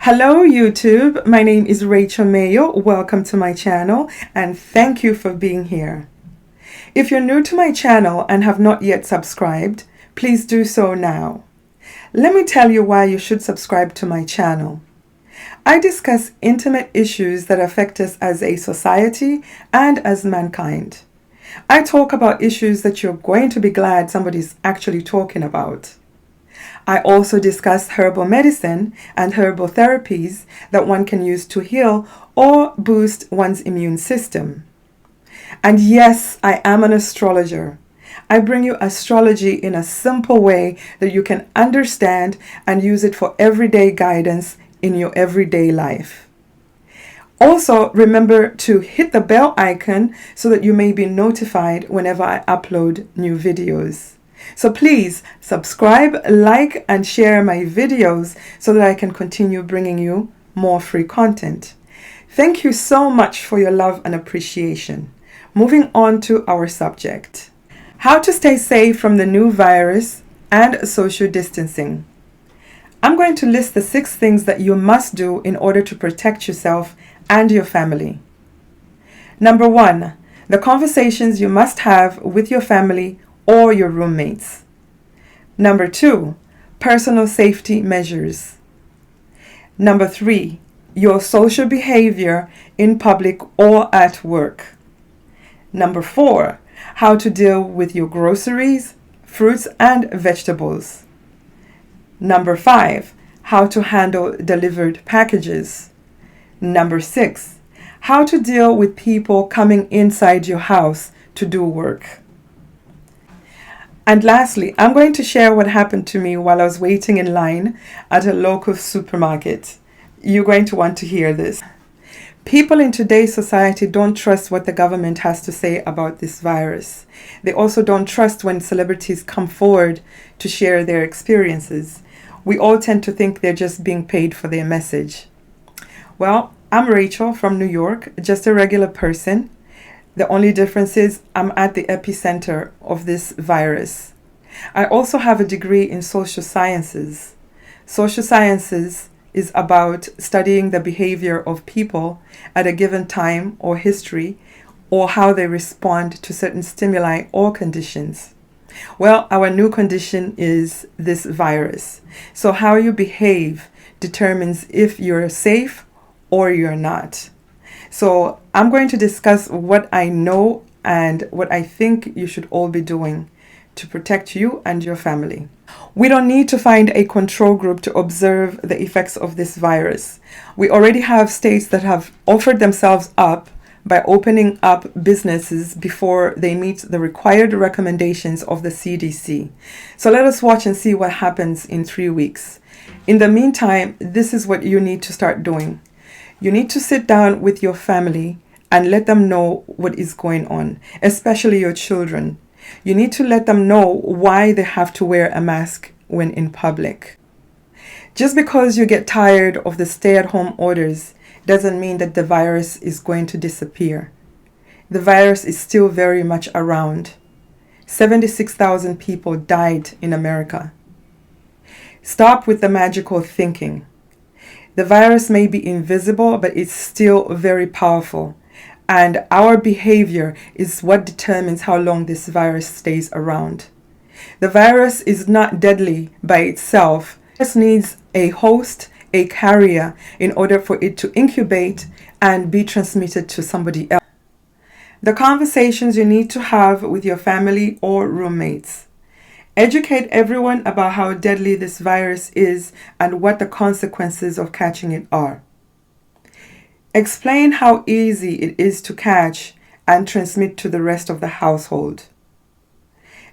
Hello YouTube, my name is Rachel Mayo. Welcome to my channel and thank you for being here. If you're new to my channel and have not yet subscribed, please do so now. Let me tell you why you should subscribe to my channel. I discuss intimate issues that affect us as a society and as mankind. I talk about issues that you're going to be glad somebody's actually talking about. I also discuss herbal medicine and herbal therapies that one can use to heal or boost one's immune system. And yes, I am an astrologer. I bring you astrology in a simple way that you can understand and use it for everyday guidance in your everyday life. Also, remember to hit the bell icon so that you may be notified whenever I upload new videos. So please subscribe, like, and share my videos so that I can continue bringing you more free content. Thank you so much for your love and appreciation. Moving on to our subject. How to stay safe from the new virus and social distancing. I'm going to list the 6 things that you must do in order to protect yourself and your family. Number 1, the conversations you must have with your family or your roommates. Number 2, personal safety measures. Number 3, your social behavior in public or at work. Number 4, how to deal with your groceries, fruits and vegetables. Number 5, how to handle delivered packages. Number 6, how to deal with people coming inside your house to do work. And lastly, I'm going to share what happened to me while I was waiting in line at a local supermarket. You're going to want to hear this. People in today's society don't trust what the government has to say about this virus. They also don't trust when celebrities come forward to share their experiences. We all tend to think they're just being paid for their message. Well, I'm Rachel from New York, just a regular person. The only difference is I'm at the epicenter of this virus. I also have a degree in social sciences. Social sciences is about studying the behavior of people at a given time or history, or how they respond to certain stimuli or conditions. Well, our new condition is this virus. So how you behave determines if you're safe or you're not. So I'm going to discuss what I know and what I think you should all be doing to protect you and your family. We don't need to find a control group to observe the effects of this virus. We already have states that have offered themselves up by opening up businesses before they meet the required recommendations of the CDC. So let us watch and see what happens in 3 weeks. In the meantime, this is what you need to start doing. You need to sit down with your family and let them know what is going on, especially your children. You need to let them know why they have to wear a mask when in public. Just because you get tired of the stay-at-home orders doesn't mean that the virus is going to disappear. The virus is still very much around. 76,000 people died in America. Stop with the magical thinking. The virus may be invisible, but it's still very powerful. And our behavior is what determines how long this virus stays around. The virus is not deadly by itself. It just needs a host, a carrier, in order for it to incubate and be transmitted to somebody else. The conversations you need to have with your family or roommates. Educate everyone about how deadly this virus is and what the consequences of catching it are. Explain how easy it is to catch and transmit to the rest of the household.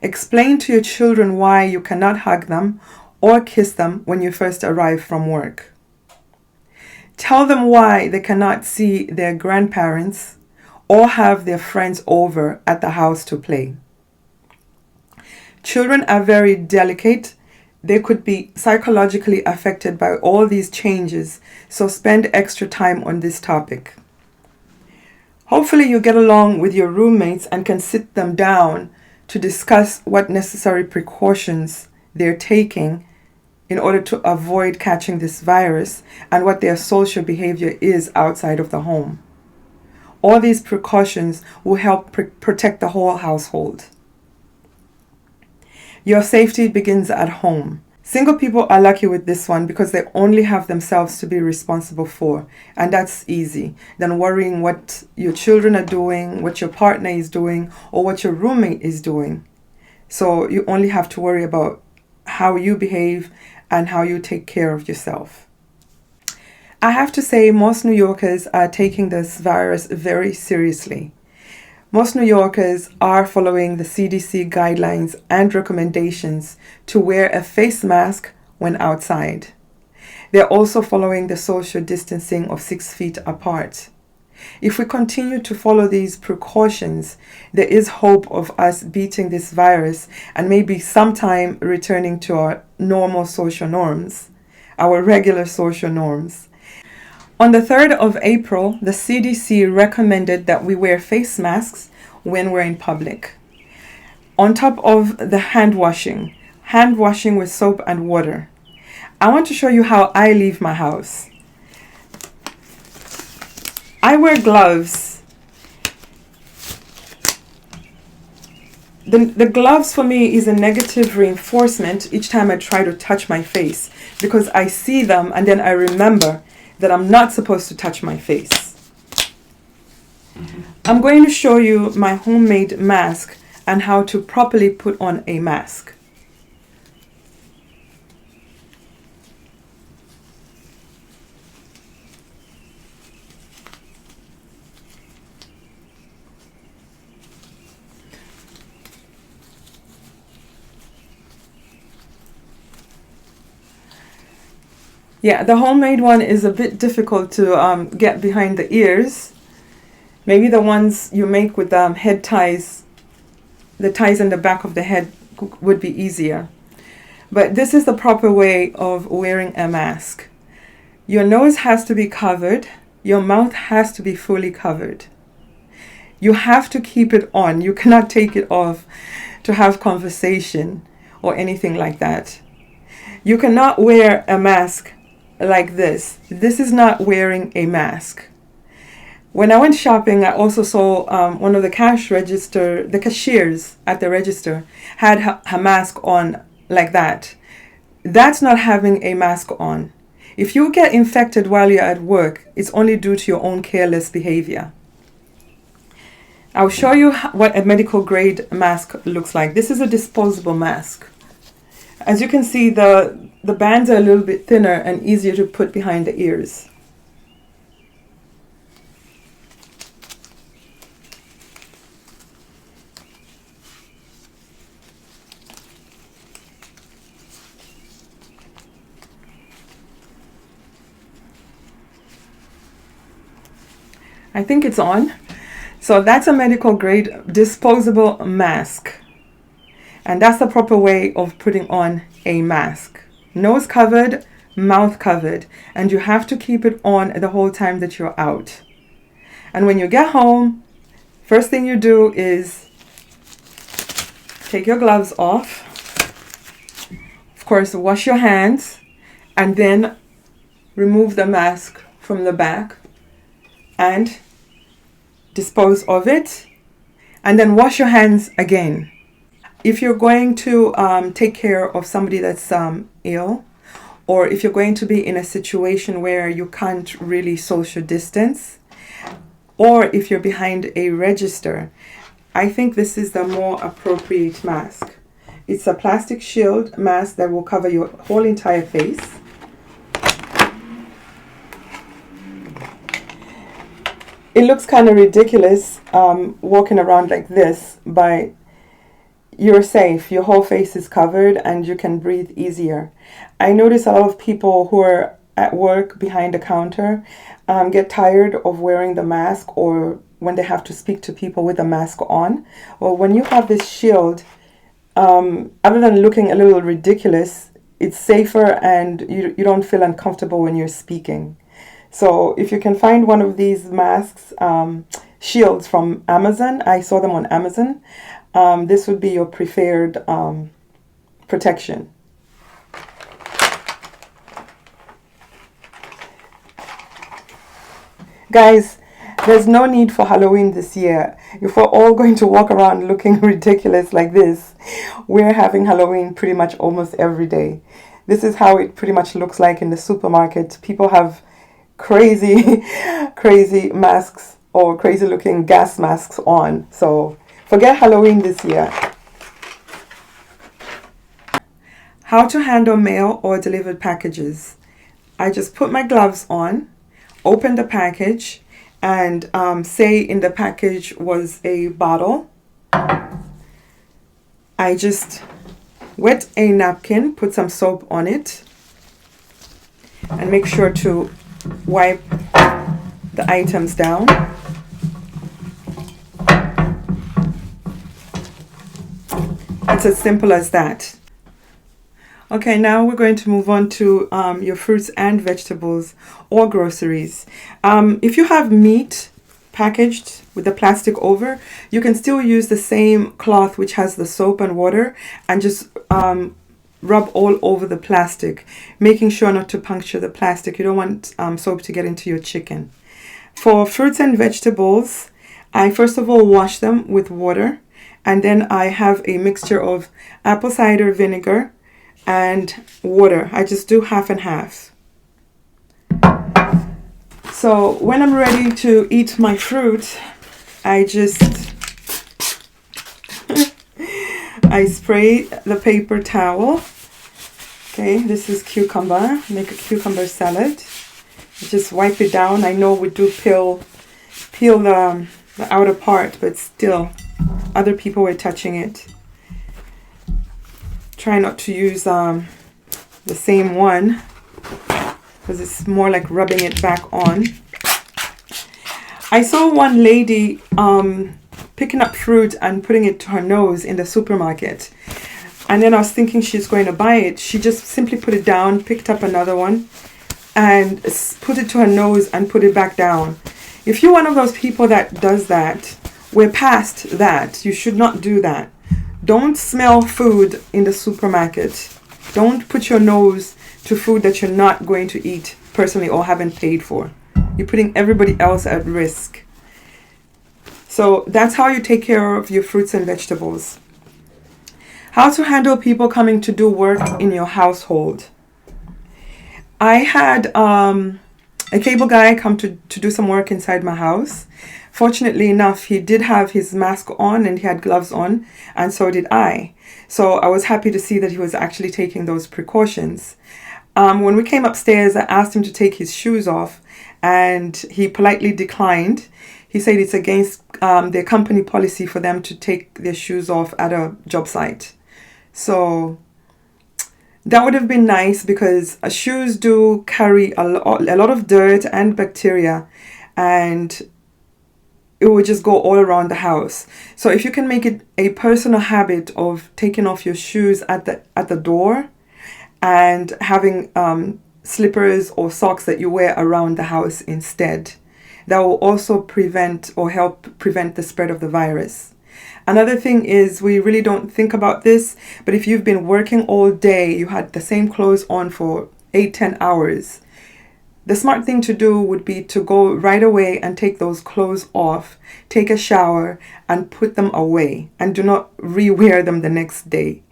Explain to your children why you cannot hug them or kiss them when you first arrive from work. Tell them why they cannot see their grandparents or have their friends over at the house to play. Children are very delicate. They could be psychologically affected by all these changes, so spend extra time on this topic. Hopefully you get along with your roommates and can sit them down to discuss what necessary precautions they're taking in order to avoid catching this virus and what their social behavior is outside of the home. All these precautions will help protect the whole household. Your safety begins at home. Single people are lucky with this one because they only have themselves to be responsible for, and that's easy than worrying what your children are doing, what your partner is doing, or what your roommate is doing. So you only have to worry about how you behave and how you take care of yourself. I have to say most New Yorkers are taking this virus very seriously. Most New Yorkers are following the CDC guidelines and recommendations to wear a face mask when outside. They're also following the social distancing of 6 feet apart. If we continue to follow these precautions, there is hope of us beating this virus and maybe sometime returning to our normal social norms, our regular social norms. On the 3rd of April, the CDC recommended that we wear face masks when we're in public. On top of the hand washing with soap and water. I want to show you how I leave my house. I wear gloves. The gloves for me is a negative reinforcement each time I try to touch my face because I see them and then I remember that I'm not supposed to touch my face. I'm going to show you my homemade mask and how to properly put on a mask. Yeah, the homemade one is a bit difficult to get behind the ears. Maybe the ones you make with head ties, the ties in the back of the head would be easier. But this is the proper way of wearing a mask. Your nose has to be covered. Your mouth has to be fully covered. You have to keep it on. You cannot take it off to have conversation or anything like that. You cannot wear a mask like this. This is not wearing a mask. When I went shopping, I also saw one of the the cashiers at the register had her mask on like that. That's not having a mask on. If you get infected while you're at work, it's only due to your own careless behavior. I'll show you what a medical grade mask looks like. This is a disposable mask. As you can see, the bands are a little bit thinner and easier to put behind the ears. I think it's on. So that's a medical grade disposable mask. And that's the proper way of putting on a mask. Nose covered, mouth covered, and you have to keep it on the whole time that you're out. And when you get home, first thing you do is take your gloves off. Of course, wash your hands and then remove the mask from the back and dispose of it, and then wash your hands again. If you're going to take care of somebody that's ill, or if you're going to be in a situation where you can't really social distance, or if you're behind a register, I think this is the more appropriate mask. It's a plastic shield mask that will cover your whole entire face. It looks kind of ridiculous walking around like this, but you're safe. Your whole face is covered and you can breathe easier. I notice a lot of people who are at work behind the counter get tired of wearing the mask, or when they have to speak to people with the mask on. Well, when you have this shield, other than looking a little ridiculous, it's safer and you don't feel uncomfortable when you're speaking. So if you can find one of these masks, shields from Amazon, I saw them on Amazon, this would be your preferred protection. Guys, there's no need for Halloween this year. If we're all going to walk around looking ridiculous like this, we're having Halloween pretty much almost every day. This is how it pretty much looks like in the supermarket. People have crazy, crazy masks or crazy looking gas masks on. So forget Halloween this year. How to handle mail or delivered packages. I just put my gloves on, open the package, and say in the package was a bottle. I just wet a napkin, put some soap on it, and make sure to wipe the items down. It's as simple as that. Okay, now we're going to move on to your fruits and vegetables or groceries. If you have meat packaged with the plastic over, you can still use the same cloth which has the soap and water and just rub all over the plastic, making sure not to puncture the plastic. You don't want soap to get into your chicken. For fruits and vegetables, I first of all wash them with water, and then I have a mixture of apple cider vinegar and water. I just do half and half. So when I'm ready to eat my fruit, I just I spray the paper towel. Okay, this is cucumber. Make a cucumber salad. Just wipe it down. I know we do peel the outer part, but still other people were touching it. Try not to use the same one because it's more like rubbing it back on. I saw one lady picking up fruit and putting it to her nose in the supermarket. And then I was thinking she's going to buy it. She just simply put it down, picked up another one, and put it to her nose and put it back down. If you're one of those people that does that, we're past that. You should not do that. Don't smell food in the supermarket. Don't put your nose to food that you're not going to eat personally or haven't paid for. You're putting everybody else at risk. So that's how you take care of your fruits and vegetables. How to handle people coming to do work in your household. I had a cable guy come to do some work inside my house. Fortunately enough, he did have his mask on and he had gloves on, and so did I. So I was happy to see that he was actually taking those precautions. When we came upstairs, I asked him to take his shoes off, and he politely declined. He said it's against their company policy for them to take their shoes off at a job site. So that would have been nice because shoes do carry a lot of dirt and bacteria, and it would just go all around the house. So if you can make it a personal habit of taking off your shoes at the door and having slippers or socks that you wear around the house instead, that will also prevent or help prevent the spread of the virus. Another thing is, we really don't think about this, but if you've been working all day, you had the same clothes on for 8-10 hours, the smart thing to do would be to go right away and take those clothes off, take a shower, and put them away, and do not re-wear them the next day.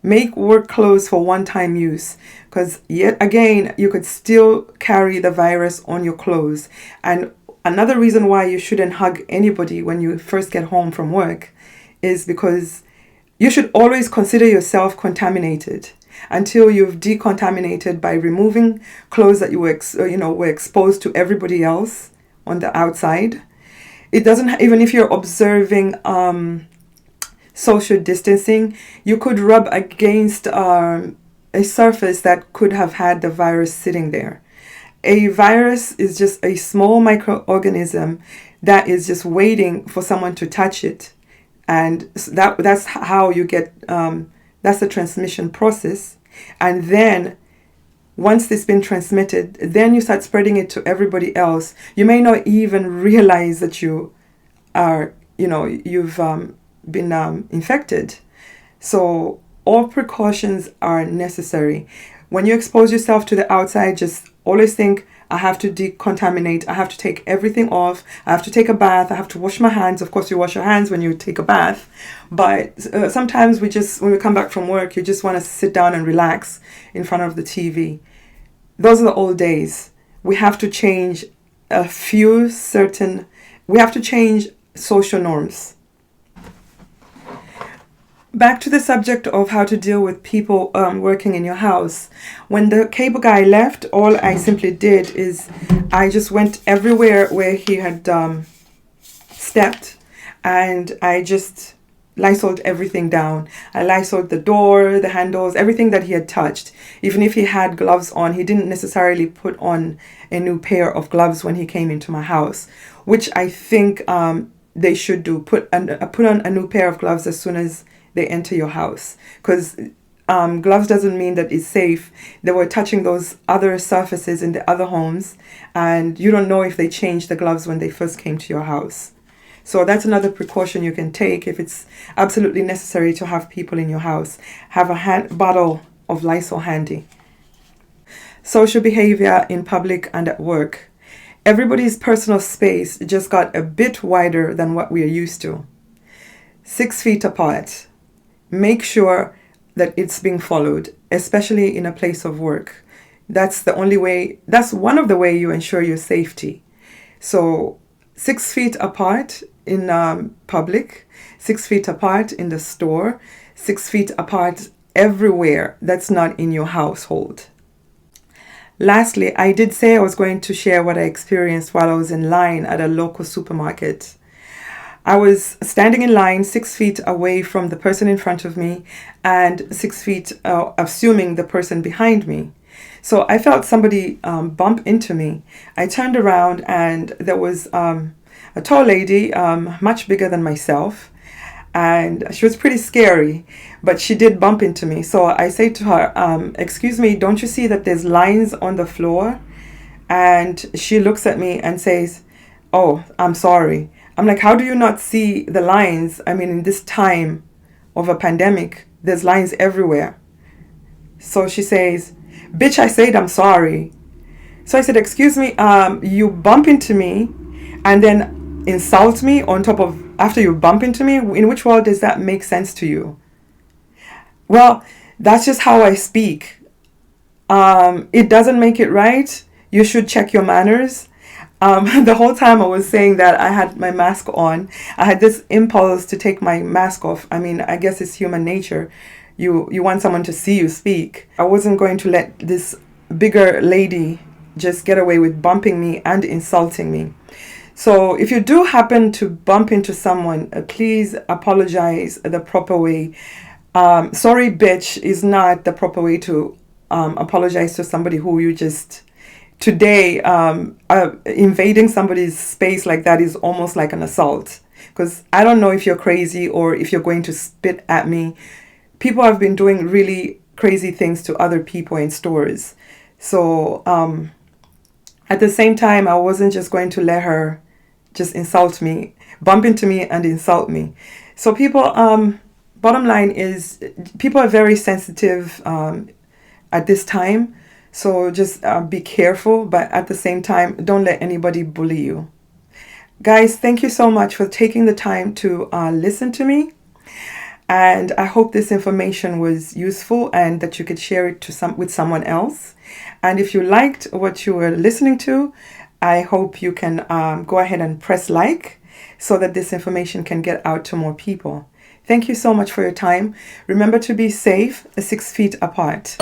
Make work clothes for one-time use, because yet again, you could still carry the virus on your clothes. And another reason why you shouldn't hug anybody when you first get home from work is because you should always consider yourself contaminated until you've decontaminated by removing clothes that you were exposed to everybody else on the outside. It doesn't, even if you're observing social distancing, you could rub against a surface that could have had the virus sitting there. A virus is just a small microorganism that is just waiting for someone to touch it. And that's how you get, that's the transmission process. And then once it's been transmitted, then you start spreading it to everybody else. You may not even realize that you are, you've been infected. So all precautions are necessary. When you expose yourself to the outside, just always think, I have to decontaminate. I have to take everything off. I have to take a bath. I have to wash my hands. Of course, you wash your hands when you take a bath. But sometimes when we come back from work, you just want to sit down and relax in front of the TV. Those are the old days. We have to change we have to change social norms. Back to the subject of how to deal with people working in your house. When the cable guy left, all I simply did is I just went everywhere where he had stepped, and I just Lysoled everything down. I Lysoled the door, the handles, everything that he had touched. Even if he had gloves on, he didn't necessarily put on a new pair of gloves when he came into my house, which I think they should do. Put on a new pair of gloves as soon as they enter your house, because gloves doesn't mean that it's safe. They were touching those other surfaces in the other homes, and you don't know if they changed the gloves when they first came to your house. So that's another precaution you can take if it's absolutely necessary to have people in your house. Have a bottle of Lysol handy. Social behavior in public and at work. Everybody's personal space just got a bit wider than what we are used to. 6 feet apart. Make sure that it's being followed, especially in a place of work. That's one of the ways you ensure your safety. So 6 feet apart in public, 6 feet apart in the store, 6 feet apart everywhere that's not in your household. Lastly, I did say I was going to share what I experienced while I was in line at a local supermarket. I was standing in line 6 feet away from the person in front of me and 6 feet assuming the person behind me. So I felt somebody bump into me. I turned around and there was a tall lady, much bigger than myself, and she was pretty scary, but she did bump into me. So I say to her, excuse me, don't you see that there's lines on the floor? And she looks at me and says, oh, I'm sorry. I'm like, how do you not see the lines? I mean, in this time of a pandemic, there's lines everywhere. So she says, bitch, I said I'm sorry. So I said, excuse me, you bump into me and then insult me on top of, after you bump into me? In which world does that make sense to you? Well, that's just how I speak. It doesn't make it right. You should check your manners. The whole time I was saying that, I had my mask on. I had this impulse to take my mask off. I mean, I guess it's human nature. You want someone to see you speak. I wasn't going to let this bigger lady just get away with bumping me and insulting me. So if you do happen to bump into someone, please apologize the proper way. Sorry, bitch is not the proper way to apologize to somebody who you just... Today, invading somebody's space like that is almost like an assault. Because I don't know if you're crazy or if you're going to spit at me. People have been doing really crazy things to other people in stores. So at the same time, I wasn't just going to let her just insult me, bump into me and insult me. So people, bottom line is, people are very sensitive at this time. So just be careful, but at the same time, don't let anybody bully you. Guys, thank you so much for taking the time to listen to me. And I hope this information was useful and that you could share it with someone else. And if you liked what you were listening to, I hope you can go ahead and press like so that this information can get out to more people. Thank you so much for your time. Remember to be safe, 6 feet apart.